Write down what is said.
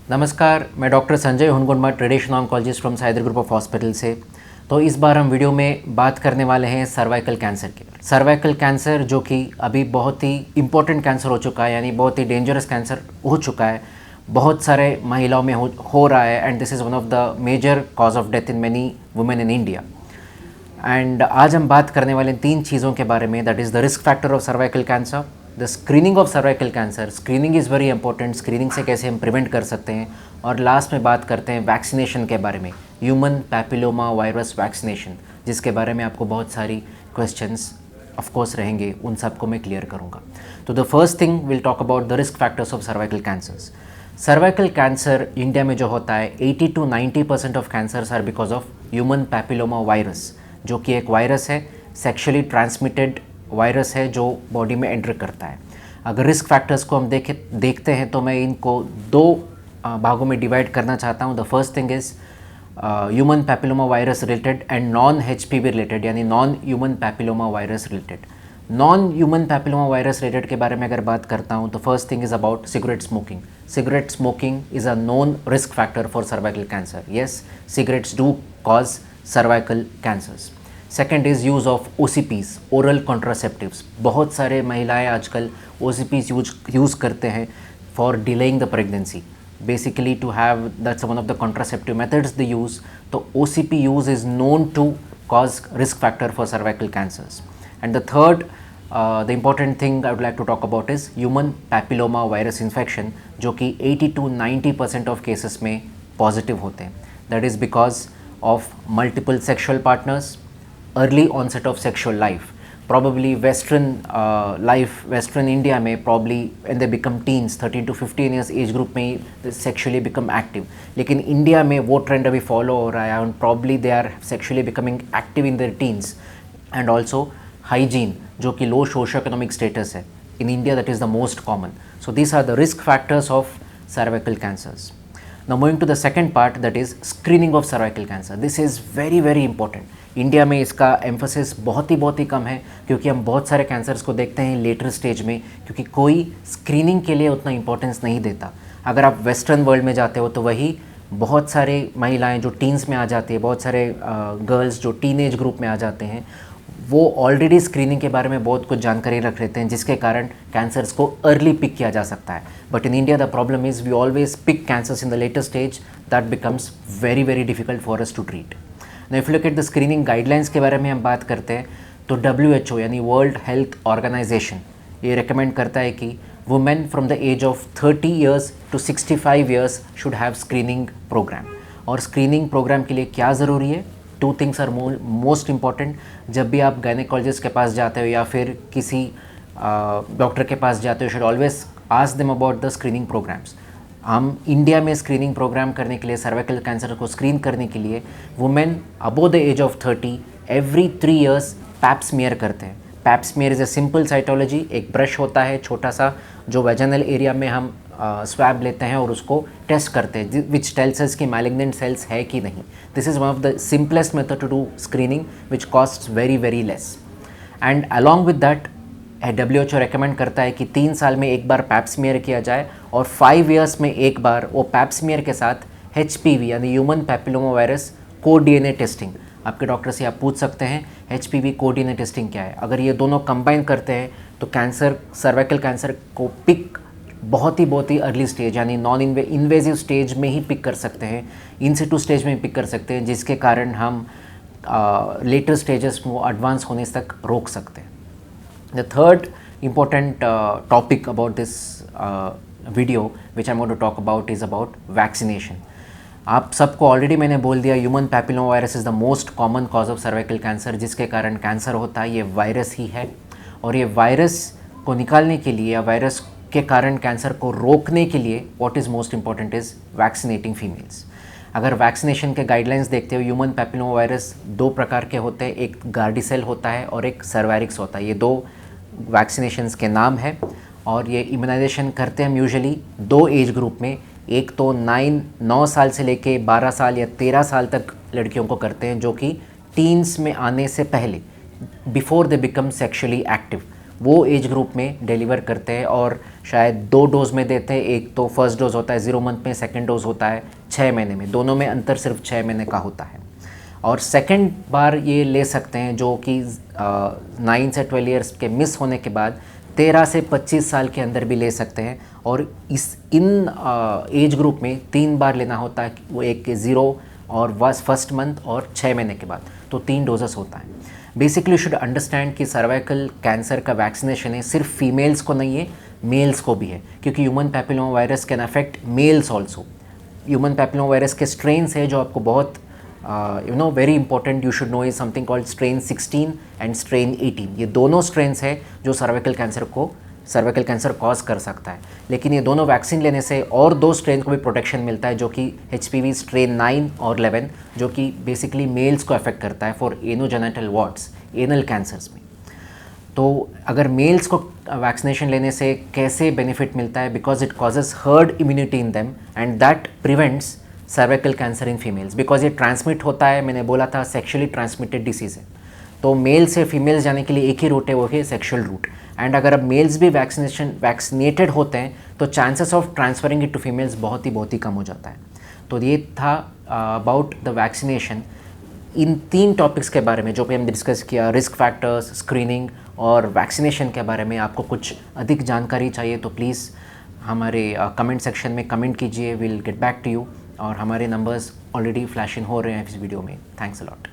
नमस्कार, मैं डॉक्टर संजय हुनगुंडमा, ट्रेडिशनल ऑन्कोलॉजिस्ट फ्रॉम साइदर ग्रुप ऑफ हॉस्पिटल से। तो इस बार हम वीडियो में बात करने वाले हैं सर्वाइकल कैंसर के। सर्वाइकल कैंसर जो कि अभी बहुत ही इंपॉर्टेंट कैंसर हो चुका है, यानी बहुत ही डेंजरस कैंसर हो चुका है, बहुत सारे महिलाओं में हो रहा है, and this is one of the major cause of death in many women in India. And आज हम बात करने वाले 3 चीज़ों के बारे में, that is the risk factor of cervical cancer, the screening of cervical cancer, screening is very important, screening से कैसे हम प्रिवेंट कर सकते हैं, और लास्ट में बात करते हैं वैक्सीनेशन के बारे में, ह्यूमन पैपिलोमा वायरस वैक्सीनेशन, जिसके बारे में आपको बहुत सारी क्वेश्चंस ऑफ कोर्स रहेंगे, उन सबको मैं क्लियर करूँगा। तो the first thing will talk about the risk factors of cervical cancers. Cervical cancer India में जो होता है 80 to 90% of cancers are because of human papilloma virus, जो कि एक वायरस है, सेक्सुअली ट्रांसमिटेड वायरस है जो बॉडी में एंटर करता है। अगर रिस्क फैक्टर्स को हम देखते हैं तो मैं इनको 2 भागों में डिवाइड करना चाहता हूँ। The first thing is human papilloma virus related and non HPV related, यानी non human papilloma virus related. Non human papilloma virus related के बारे में अगर बात करता हूँ तो first thing is about cigarette smoking. Cigarette smoking is a known risk factor for cervical cancer. Yes, cigarettes do cause cervical cancers. Second is use of OCPs, oral contraceptives. बहुत सारे महिलाएं आजकल OCPs यूज़ करते हैं for delaying the pregnancy. Basically to have, that's one of the contraceptive methods they use. तो OCP use is known to cause risk factor for cervical cancers. And the third the important thing I would like to talk about is human papilloma virus infection, जो कि 80 to 90% of cases में positive होते हैं। That is because of multiple sexual partners, early onset of sexual life, probably western India में probably and they become teens 13 to 15 years age group में ही sexually become active. लेकिन India में वो trend अभी फॉलो हो रहा है and probably they are sexually becoming active in their teens. And also hygiene, जो कि लो सोशो इकोनॉमिक स्टेटस है in India, that is the most common. So these are the risk factors of cervical cancers. Now moving to the second part, that is screening of cervical cancer. This is very very important. India में इसका emphasis बहुत ही कम है, क्योंकि हम बहुत सारे cancers को देखते हैं लेटर स्टेज में, क्योंकि कोई स्क्रीनिंग के लिए उतना इंपॉर्टेंस नहीं देता। अगर आप वेस्टर्न वर्ल्ड में जाते हो तो वही बहुत सारे महिलाएं जो टीन्स में आ जाती है, बहुत सारे गर्ल्स जो टीनेज ग्रुप में आ जाते हैं, वो ऑलरेडी स्क्रीनिंग के बारे में बहुत कुछ जानकारी रख लेते हैं, जिसके कारण कैंसर्स को अर्ली पिक किया जा सकता है। But in India the problem is we always pick cancers in the later stage, that becomes very very difficult for us to treat. Now if you look at the screening guidelines के बारे में हम बात करते हैं तो WHO यानी World Health Organisation ये रिकमेंड करता है कि women from the age of 30 years to 65 years should have screening programme. और स्क्रीनिंग प्रोग्राम के लिए क्या ज़रूरी है? 2 थिंग्स आर मोस्ट इम्पॉर्टेंट। जब भी आप गायनेकोलॉजिस्ट के पास जाते हो या फिर किसी डॉक्टर के पास जाते हो, should always ask them about the screening programmes. हम इंडिया में स्क्रीनिंग प्रोग्राम करने के लिए, सर्वाइकल कैंसर को स्क्रीन करने के लिए women above the age of 30 every 3 years pap smear करते हैं। Pap smear is a simple cytology. एक ब्रश होता है छोटा सा, जो वेजाइनल एरिया में हम स्वैब लेते हैं और उसको टेस्ट करते हैं, विच टेल्स अस कि मैलिग्नेंट सेल्स है कि नहीं। This is one of the simplest method to do screening which costs very very less. And along with that WHO recommend करता है कि 3 साल में एक बार पैप स्मीयर किया जाए और 5 ईयर्स में एक बार वो पैप स्मीयर के साथ HPV यानी ह्यूमन पैपिलोमा वायरस को DNA टेस्टिंग। आपके डॉक्टर से आप पूछ सकते हैं HPV को DNA टेस्टिंग क्या है। अगर ये दोनों कंबाइन करते हैं तो कैंसर, सर्वाइकल कैंसर को पिक बहुत ही अर्ली स्टेज यानी नॉन इन्वेजिव स्टेज में ही पिक कर सकते हैं, इन सिटू स्टेज में पिक कर सकते हैं, जिसके कारण हम लेटर स्टेजेस में एडवांस होने तक रोक सकते हैं। The third important topic about this video which I am going to talk about is about vaccination. आप सबको ऑलरेडी मैंने बोल दिया, human papilloma virus is the most common cause of cervical cancer, जिसके कारण कैंसर होता है, ये वायरस ही है। और ये वायरस को निकालने के लिए या वायरस के कारण कैंसर को रोकने के लिए what is most important is vaccinating females. अगर वैक्सीनेशन के गाइडलाइंस देखते हो, ह्यूमन पैपिलोमा वायरस 2 प्रकार के होते हैं, एक गार्डिसेल होता है और एक सर्वारिक्स होता है। ये 2 वैक्सीनेशंस के नाम है और ये इम्यूनाइजेशन करते हैं हम यूजुअली 2 एज ग्रुप में। एक तो 9 साल से लेके 12 साल या 13 साल तक लड़कियों को करते हैं, जो कि टीन्स में आने से पहले, before they become sexually active, वो एज ग्रुप में डिलीवर करते हैं और शायद 2 डोज में देते हैं। एक तो फर्स्ट डोज होता है 0 मंथ में, सेकंड डोज होता है 6 महीने में, दोनों में अंतर सिर्फ 6 महीने का होता है। और सेकंड बार ये ले सकते हैं जो कि 9 से 12 ईयर्स के मिस होने के बाद 13 से 25 साल के अंदर भी ले सकते हैं। और इन एज ग्रुप में 3 बार लेना होता है, वो एक के 0 और फर्स्ट मंथ और 6 महीने के बाद, तो 3 डोजेस होता है। बेसिकली यू शुड अंडरस्टैंड कि सर्वाइकल कैंसर का वैक्सीनेशन है सिर्फ फीमेल्स को नहीं है, मेल्स को भी है, क्योंकि human papilloma virus can affect males also. Human papilloma virus के स्ट्रेन्स है जो आपको बहुत very important you should know is something called strain 16 and strain 18। ये दोनों स्ट्रेन्स है जो सर्वाइकल कैंसर कॉज कर सकता है। लेकिन ये दोनों वैक्सीन लेने से और 2 स्ट्रेन को भी प्रोटेक्शन मिलता है, जो कि HPV स्ट्रेन 9 और 11, जो कि बेसिकली मेल्स को अफेक्ट करता है फॉर एनोजेनिटल वार्ड्स, एनल कैंसर्स में। तो अगर मेल्स को वैक्सीनेशन लेने से कैसे बेनिफिट मिलता है, because it causes herd immunity in them and that prevents cervical cancer in females. Because ये ट्रांसमिट होता है, मैंने बोला था सेक्शुअली ट्रांसमिटेड डिसीज़ है, तो मेल से फीमेल्स जाने के लिए एक ही रूट है, वो है सेक्शुअल रूट। एंड अगर अब मेल्स भी वैक्सीनेटेड होते हैं तो chances of transferring it to females बहुत ही कम हो जाता है। तो ये था अबाउट द वैक्सीनेशन। इन 3 टॉपिक्स के बारे में जो भी हमने डिस्कस किया, रिस्क फैक्टर्स, स्क्रीनिंग और वैक्सीनेशन के बारे में, आपको कुछ अधिक जानकारी चाहिए तो प्लीज़ हमारे कमेंट सेक्शन में कमेंट कीजिए, will get back to you. और हमारे नंबर्स ऑलरेडी फ्लैश इन हो रहे हैं इस वीडियो में। Thanks a lot.